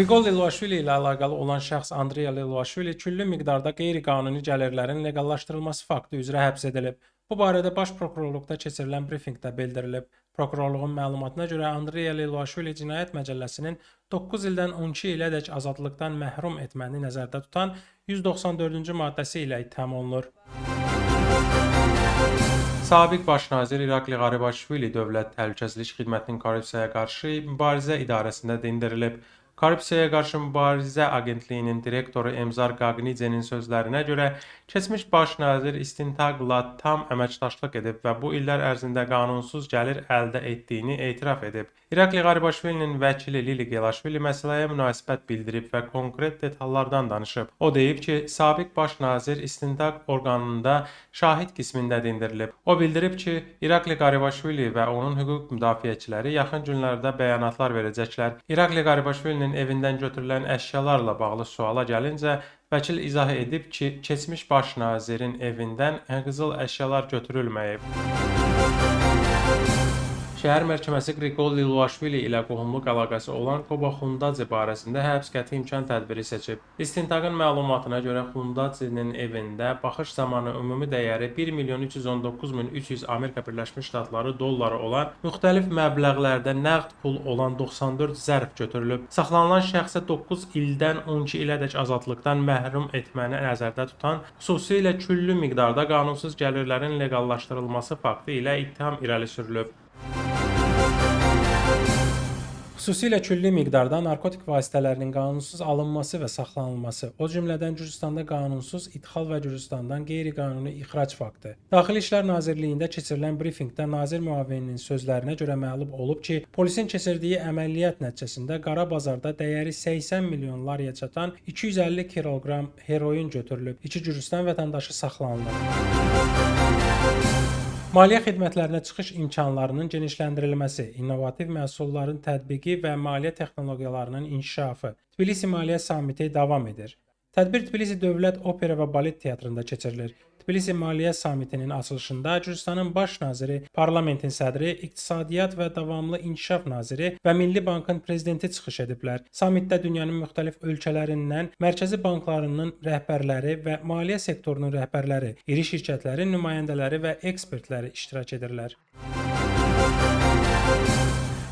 Qriqol Lilashvili ilə əlaqəli olan şəxs Andrey Lilashvili küllü miqdarda qeyri-qanuni gəlirlərin leqallaşdırılması faktı üzrə həbs edilib. Bu barədə Baş Prokurorluqda keçirilən brifinqdə bildirilib. Prokurorluğun məlumatına görə Andrey Lilashvili Cinayət Məcəlləsinin 9 ildən 12 ilədək azadlıqdan məhrum etməni nəzərdə tutan 194-cü maddəsi ilə ittiham olunur. Sabiq Baş nazir İrakli Qaribaşvili Dövlət Təhlükəsizlik Xidmətinin korrupsiyaya qarşı mübarizə idarəsində dindirilib. Korrupsiyaya qarşı mübarizə agentliyinin direktoru Emzar Qaqnidzenin sözlərinə görə keçmiş baş nazir istintaqla tam əməkdaşlıq edib və bu illər ərzində qanunsuz gəlir əldə etdiyini etiraf edib. İrakli Qaribaşvilinin vəkili Lili Gelaşvili məsələyə münasibət bildirib və konkret detallardan danışıb. O deyib ki, sabiq baş nazir istintaq orqanında şahid qismində dindirilib. O bildirib ki, İrakli Qaribaşvili və onun hüquq müdafiəçiləri yaxın günlərdə bəyanatlar verəcəklər. İrakli Qaribaşvilinin evindən götürülən əşyalarla bağlı suala gəlincə, vəkil izah edib ki, keçmiş baş nazirin evindən qızıl əşyalar götürülməyib. Şəhər məhkəməsi Qriqol Lilashvili ilə qohumluq əlaqəsi olan Koba Xundadze barəsində həbs qəti imkan tədbiri seçib. İstintaqın məlumatına görə Xundadzinin evində baxış zamanı ümumi dəyəri 1.319.300 Amerika Birləşmiş Ştatları dolları olan müxtəlif məbləğlərdə nəqd pul olan 94 zərf götürülüb. Saxlanılan şəxsə 9 ildən 12 ilədək azadlıqdan məhrum etməni nəzərdə tutan, xüsusilə küllü miqdarda qanunsuz gəlirlərin leqallaşdırılması faktı ilə ittiham irəli sürülüb. Xüsusilə küllü miqdarda narkotik vasitələrinin qanunsuz alınması və saxlanılması, o cümlədən Gürcüstanda qanunsuz idxal və Gürcüstandan qeyri-qanuni ixrac faktı. Daxili İşlər Nazirliyində keçirilən brifinqdə nazir müavininin sözlərinə görə məlum olub ki, polisin keçirdiyi əməliyyat nəticəsində qara bazarda dəyəri 80 milyon liraya çatan 250 kiloqram heroin götürülüb. 2 Gürcüstan vətəndaşı saxlanılıb. Maliyyə xidmətlərinə çıxış imkanlarının genişləndirilməsi, innovativ məhsulların tətbiqi və maliyyə texnologiyalarının inkişafı. Tbilisi Maliyyə Samiti davam edir. Tədbir Tbilisi Dövlət Opera və Balet Teatrında keçirilir. Tbilisi Maliyyə Samitinin açılışında Gürcüstanın baş naziri, parlamentin sədri, iqtisadiyyat və davamlı inkişaf naziri və Milli Bankın prezidenti çıxış ediblər. Samitdə dünyanın müxtəlif ölkələrindən mərkəzi banklarının rəhbərləri və maliyyə sektorunun rəhbərləri, iri şirkətlərin nümayəndələri və ekspertləri iştirak edirlər.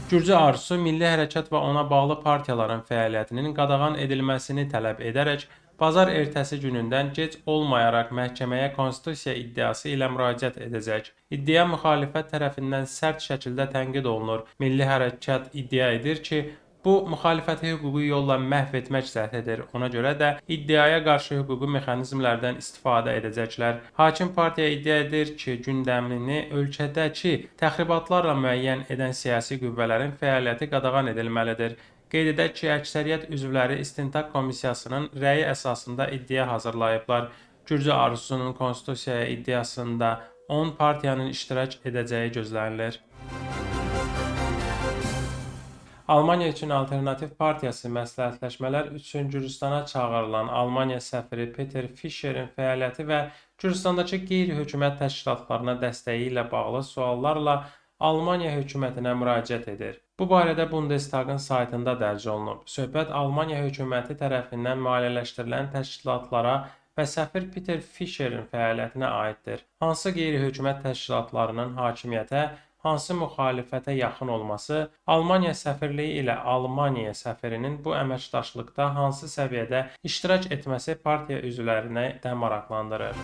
Gürcü Arzusu Milli Hərəkat və ona bağlı partiyaların fəaliyyətinin qadağan edilməsini tələb edərək, bazar ertəsi günündən gec olmayaraq məhkəməyə konstitusiya iddiası ilə müraciət edəcək. İddia müxalifət tərəfindən sərt şəkildə tənqid olunur. Milli Hərəkat iddia edir ki, bu müxalifəti hüquqi yolla məhv etmək cəhdidir. Ona görə də iddiaya qarşı hüquqi mexanizmlərdən istifadə edəcəklər. Hakim partiya iddia edir ki, gündəmini ölkədəki təxribatlarla müəyyən edən siyasi qüvvələrin fəaliyyəti qadağan edilməlidir. Qeyd edək ki, əksəriyyət üzvləri İstintaq Komissiyasının rəyi əsasında iddia hazırlayıblar. Gürcü Arzusunun konstitusiyaya iddiasında 10 partiyanın iştirak edəcəyi gözlənilir. Almaniya üçün Alternativ Partiyası məsləhətləşmələr üçün Gürcüstana çağırılan Almaniya səfiri Peter Fischerin fəaliyyəti və Gürcüstandakı qeyri-hökumət təşkilatlarına dəstəyi ilə bağlı suallarla Almaniya hökumətinə müraciət edir. Bu barədə Bundestagın saytında dərc olunub. Söhbət Almaniya hökuməti tərəfindən maliyyələşdirilən təşkilatlara və səfir Peter Fischerin fəaliyyətinə aiddir. Hansı qeyri-hökumət təşkilatlarının hakimiyyətə, hansı müxalifətə yaxın olması, Almaniya səfirliyi ilə Almaniya səfirinin bu əməkdaşlıqda hansı səviyyədə iştirak etməsi partiya üzvlərini də maraqlandırır.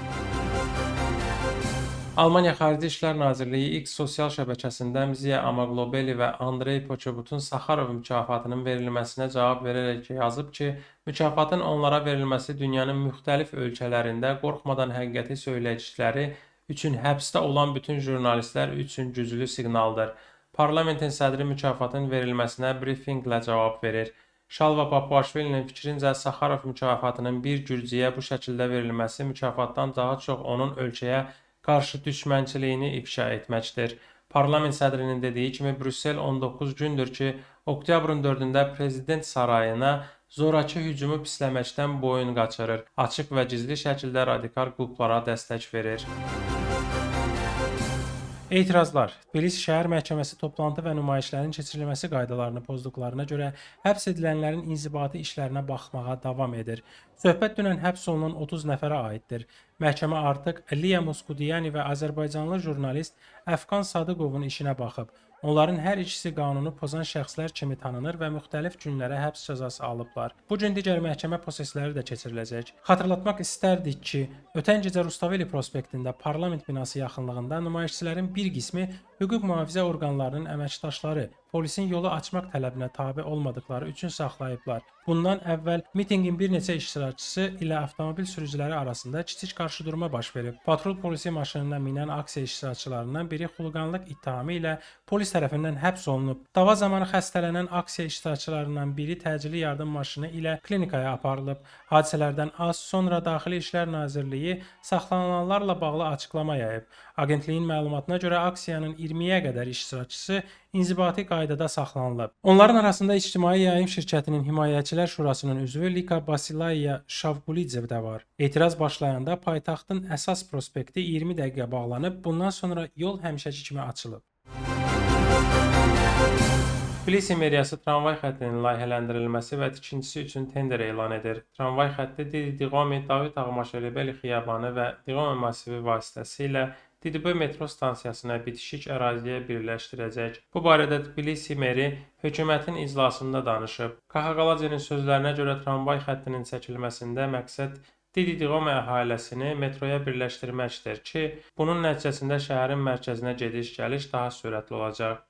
Almaniya Xarici İşlər Nazirliyi X sosial şəbəkəsində Mziya Amaglobeli və Andrey Poçobutun Saxarov mükafatının verilməsinə cavab verərək yazıb ki, mükafatın onlara verilməsi dünyanın müxtəlif ölkələrində qorxmadan həqiqəti söyləyicilər üçün həbsdə olan bütün jurnalistlər üçün güclü siqnaldır. Parlamentin sədri mükafatın verilməsinə brifinqlə cavab verir. Şalva Papuaşvilinin fikrincə Saxarov mükafatının bir gürcüyə bu şəkildə verilməsi mükafatdan daha çox onun ölkəyə qarşı düşmənçiliyini ifşa etməkdir. Parlament sədrinin dediyi kimi Brüssel 19 gündür ki, oktyabrın 4-də prezident sarayına zorakı hücumu pisləməkdən boyun qaçırır, açıq və gizli şəkildə radikal qruplara dəstək verir. Etirazlar. Tbilisi Şəhər Məhkəməsi toplantı və nümayişlərin keçirilməsi qaydalarını pozduqlarına görə həbs edilənlərin inzibati işlərinə baxmağa davam edir. Söhbət dünən həbs olunan 30 nəfərə aiddir. Məhkəmə artıq Liya Muskudiyani və Azərbaycanlı jurnalist Əfqan Sadıqovun işinə baxıb. Onların hər ikisi qanunu pozan şəxslər kimi tanınır və müxtəlif günlərə həbs cəzası alıblar. Bu gün digər məhkəmə prosesləri də keçiriləcək. Xatırlatmaq istərdik ki, ötən gecə Rustaveli prospektində parlament binası yaxınlığında nümayişçilərin bir qismi hüquq mühafizə orqanlarının əməkdaşları polisin yolu açmaq tələbinə tabe olmadıkları üçün saxlayıblar. Bundan əvvəl mitinqin bir neçə iştirakçısı ilə avtomobil sürücüləri arasında kiçik qarşıdurma baş verib. Patrul polisi maşınına minən aksiya iştirakçılarından biri xulqanlıq ittihamı ilə polis tərəfindən həbs olunub. Dava zamanı xəstələnən aksiya iştirakçılarından biri təcili yardım maşını ilə klinikaya aparılıb. Hadisələrdən az sonra Daxili İşlər Nazirliyi saxlanılanlarla bağlı açıqlama yayıb. Agentliyin məlumatına görə aksiyanın 20-yə qədər iştirakçısı inzibati qaydada saxlanılıb. Onların arasında İctimai Yayım Şirkətinin Himayəçilər Şurasının üzvü Lika Basilaya Şavqulidze də var. Etiraz başlayanda paytaxtın əsas prospekti 20 dəqiqə bağlanıb, bundan sonra yol həmişəki kimi açılıb. Tbilisi meriyası tramvay xəttinin layihələndirilməsi və tikintisi üçün tender elan edir. Tramvay xətti Didi-Diqomi, David Ağmaşeli xiyabanı və Diqomi masivi vasitəsilə Didiboy metro stansiyasına bitişik əraziyə birləşdirəcək. Bu barədə Tbilisi meri hökumətin iclasında danışıb. Kaxaqalacenin sözlərinə görə tramvay xəttinin çəkilməsində məqsəd Didi-Diqomi əhalisini metroya birləşdirməkdir ki, bunun nəticəsində şəhərin mərkəzinə gediş-gəliş daha sürətli olacaq.